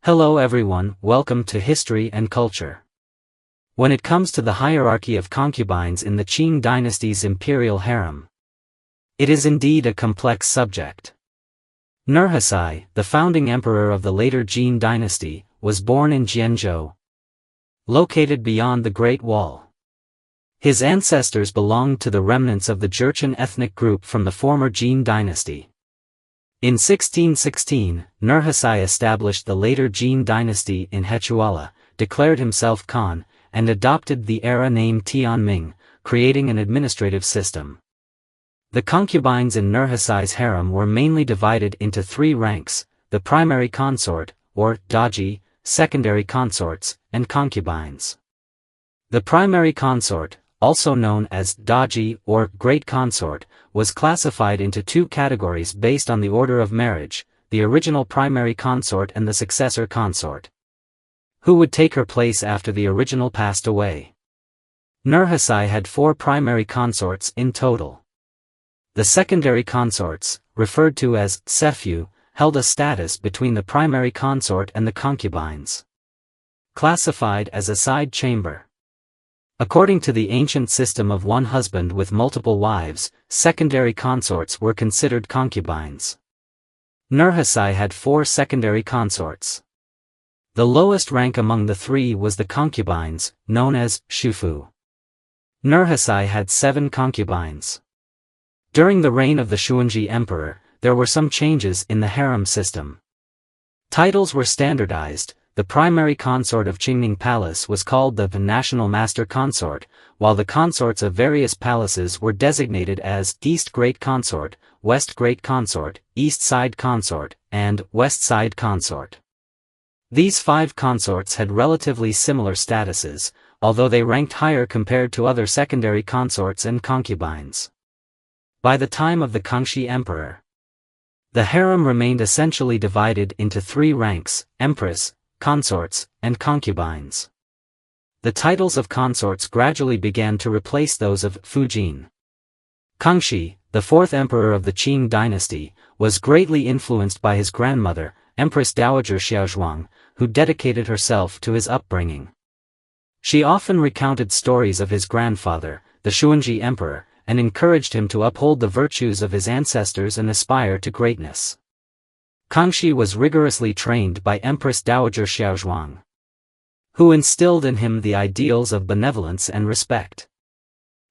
Hello everyone, welcome to History and Culture. When it comes to the hierarchy of concubines in the Qing Dynasty's Imperial Harem, it is indeed a complex subject. Nurhaci, the founding emperor of the later Qing Dynasty, was born in Jianzhou, located beyond the Great Wall. His ancestors belonged to the remnants of the Jurchen ethnic group from the former Qing Dynasty. In 1616, Nurhaci established the later Qing Dynasty in Hechuala, declared himself Khan, and adopted the era name Tianming, creating an administrative system. The concubines in Nurhaci's harem were mainly divided into three ranks: the primary consort, or daji, secondary consorts, and concubines. The primary consort, also known as daji or great consort, was classified into two categories based on the order of marriage: the original primary consort and the successor consort, who would take her place after the original passed away. Nurhaci had four primary consorts in total. The secondary consorts, referred to as sephu, held a status between the primary consort and the concubines, classified as a side chamber. According to the ancient system of one husband with multiple wives, secondary consorts were considered concubines. Nurhaci had four secondary consorts. The lowest rank among the three was the concubines, known as shufu. Nurhaci had 7 concubines. During the reign of the Xuanji emperor, there were some changes in the harem system. Titles were standardized. The primary consort of Qingning Palace was called the National Master Consort, while the consorts of various palaces were designated as East Great Consort, West Great Consort, East Side Consort, and West Side Consort. These 5 consorts had relatively similar statuses, although they ranked higher compared to other secondary consorts and concubines. By the time of the Guangxu emperor, the harem remained essentially divided into 3 ranks: empress, consorts, and concubines. The titles of consorts gradually began to replace those of fujin. Guangxu, the 4th emperor of the Qing Dynasty, was greatly influenced by his grandmother, Empress Dowager Cixi, who dedicated herself to his upbringing. She often recounted stories of his grandfather, the Xuanji emperor, and encouraged him to uphold the virtues of his ancestors and aspire to greatness. Guangxu was rigorously trained by Empress Dowager Cixi, who instilled in him the ideals of benevolence and respect,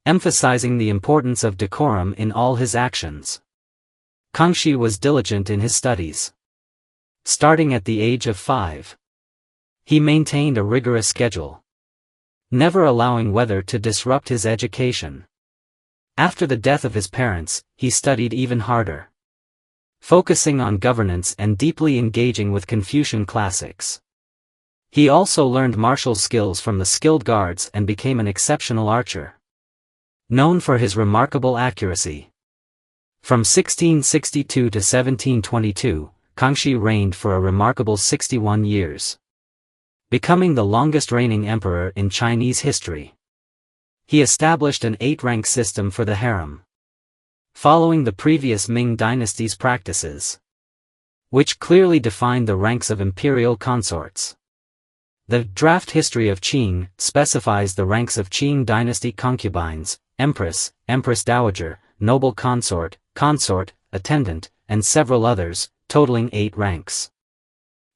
emphasizing the importance of decorum in all his actions. Guangxu was diligent in his studies. Starting at the age of 5, he maintained a rigorous schedule, never allowing weather to disrupt his education. After the death of his parents, he studied even harder, focusing on governance and deeply engaging with Confucian classics. He also learned martial skills from the skilled guards and became an exceptional archer, known for his remarkable accuracy. From 1662 to 1722, Guangxu reigned for a remarkable 61 years, becoming the longest reigning emperor in Chinese history. He established an 8-rank system for the harem, following the previous Ming dynasty's practices, which clearly defined the ranks of imperial consorts. The draft history of Qing specifies the ranks of Qing dynasty concubines: empress, empress dowager, noble consort, consort, attendant, and several others, totaling 8 ranks.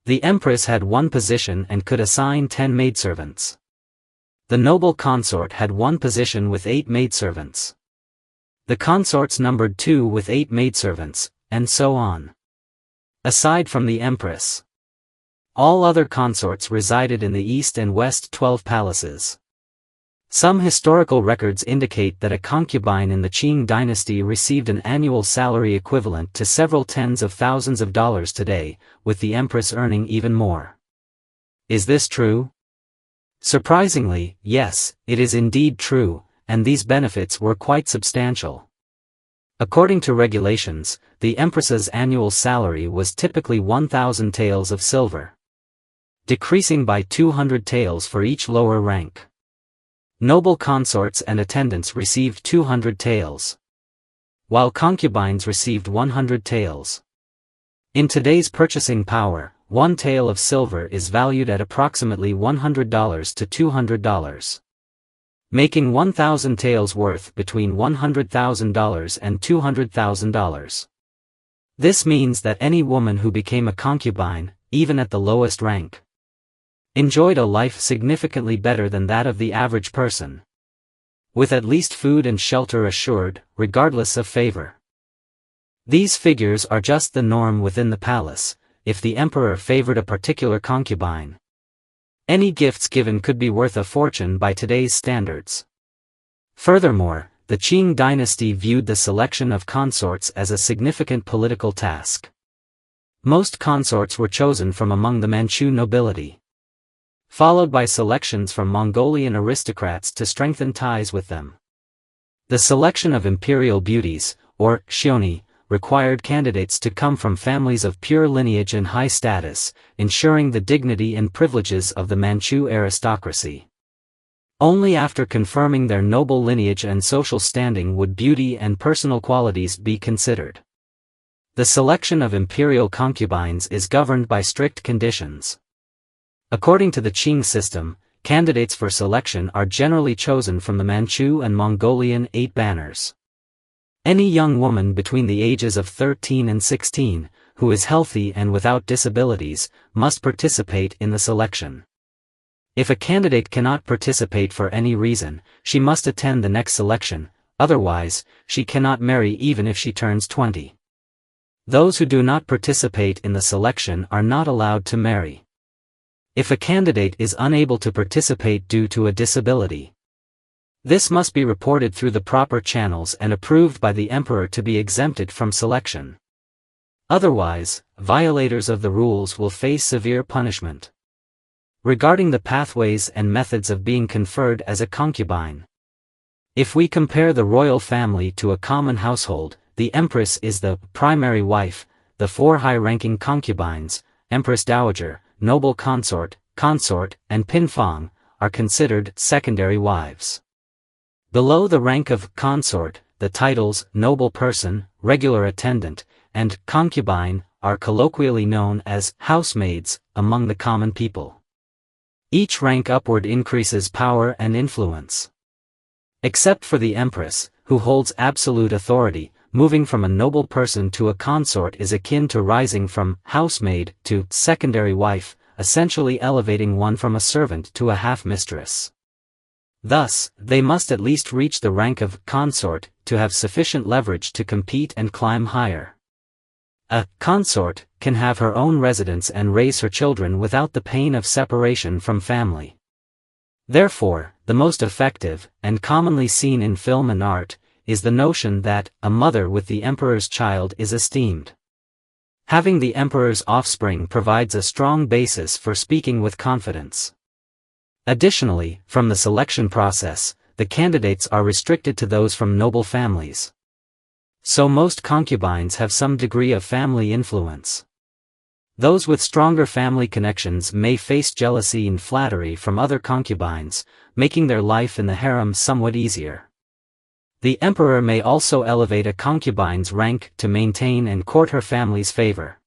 The empress had 1 position and could assign 10 maidservants. The noble consort had 1 position with 8 maidservants. The consorts numbered 2 with 8 maidservants, and so on. Aside from the empress, all other consorts resided in the east and west 12 palaces. Some historical records indicate that a concubine in the Qing dynasty received an annual salary equivalent to several tens of thousands of dollars today, with the empress earning even more. Is this true? Surprisingly, yes, it is indeed true, and these benefits were quite substantial. According to regulations, the empress's annual salary was typically 1,000 taels of silver, decreasing by 200 taels for each lower rank. Noble consorts and attendants received 200 taels, while concubines received 100 taels. In today's purchasing power, one tael of silver is valued at approximately $100 to $200, making 1,000 taels worth between $100,000 and $200,000. This means that any woman who became a concubine, even at the lowest rank, enjoyed a life significantly better than that of the average person, with at least food and shelter assured, regardless of favor. These figures are just the norm within the palace. If the emperor favored a particular concubine, any gifts given could be worth a fortune by today's standards. Furthermore, the Qing Dynasty viewed the selection of consorts as a significant political task. Most consorts were chosen from among the Manchu nobility, followed by selections from Mongolian aristocrats to strengthen ties with them. The selection of imperial beauties, or xioni, required candidates to come from families of pure lineage and high status, ensuring the dignity and privileges of the Manchu aristocracy. Only after confirming their noble lineage and social standing would beauty and personal qualities be considered. The selection of imperial concubines is governed by strict conditions. According to the Qing system, candidates for selection are generally chosen from the Manchu and Mongolian 8 banners. Any young woman between the ages of 13 and 16, who is healthy and without disabilities, must participate in the selection. If a candidate cannot participate for any reason, she must attend the next selection, otherwise, she cannot marry even if she turns 20. Those who do not participate in the selection are not allowed to marry. If a candidate is unable to participate due to a disability, this must be reported through the proper channels and approved by the emperor to be exempted from selection. Otherwise, violators of the rules will face severe punishment. Regarding the pathways and methods of being conferred as a concubine, if we compare the royal family to a common household, the empress is the primary wife, the 4 high-ranking concubines, Empress Dowager, noble consort, and pinfang, are considered secondary wives. Below the rank of consort, the titles noble person, regular attendant, and concubine are colloquially known as housemaids among the common people. Each rank upward increases power and influence. Except for the empress, who holds absolute authority, moving from a noble person to a consort is akin to rising from housemaid to secondary wife, essentially elevating one from a servant to a half-mistress. Thus, they must at least reach the rank of consort to have sufficient leverage to compete and climb higher. A consort can have her own residence and raise her children without the pain of separation from family. Therefore, the most effective, and commonly seen in film and art, is the notion that a mother with the emperor's child is esteemed. Having the emperor's offspring provides a strong basis for speaking with confidence. Additionally, from the selection process, the candidates are restricted to those from noble families. So most concubines have some degree of family influence. Those with stronger family connections may face jealousy and flattery from other concubines, making their life in the harem somewhat easier. The emperor may also elevate a concubine's rank to maintain and court her family's favor.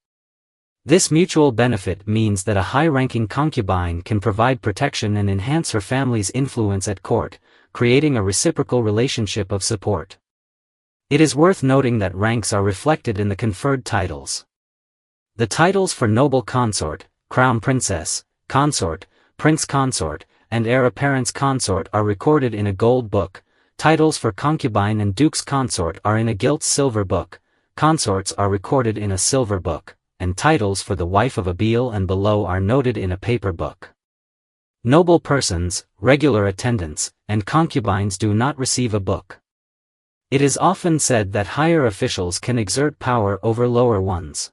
This mutual benefit means that a high-ranking concubine can provide protection and enhance her family's influence at court, creating a reciprocal relationship of support. It is worth noting that ranks are reflected in the conferred titles. The titles for noble consort, crown princess, consort, prince consort, and heir apparent's consort are recorded in a gold book. Titles for concubine and duke's consort are in a gilt silver book, consorts are recorded in a silver book, and titles for the wife of a beal and below are noted in a paper book. Noble persons, regular attendants, and concubines do not receive a book. It is often said that higher officials can exert power over lower ones.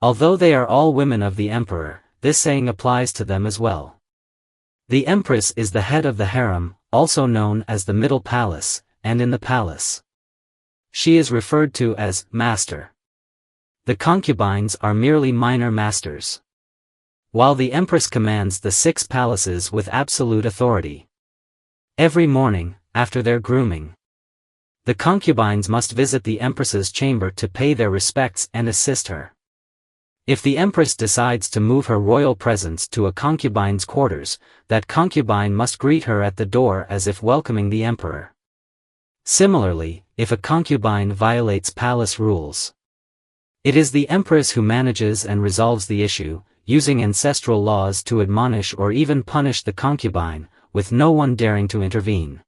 Although they are all women of the emperor, this saying applies to them as well. The empress is the head of the harem, also known as the middle palace, and in the palace. She is referred to as master. The concubines are merely minor masters. While the empress commands the 6 palaces with absolute authority. Every morning, after their grooming, the concubines must visit the empress's chamber to pay their respects and assist her. If the empress decides to move her royal presence to a concubine's quarters, that concubine must greet her at the door as if welcoming the emperor. Similarly, if a concubine violates palace rules, it is the empress who manages and resolves the issue, using ancestral laws to admonish or even punish the concubine, with no one daring to intervene.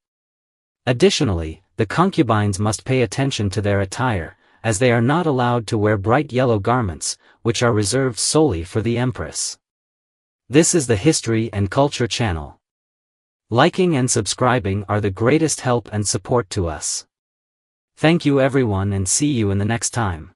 Additionally, the concubines must pay attention to their attire, as they are not allowed to wear bright yellow garments, which are reserved solely for the empress. This is the History and Culture channel. Liking and subscribing are the greatest help and support to us. Thank you everyone and see you in the next time.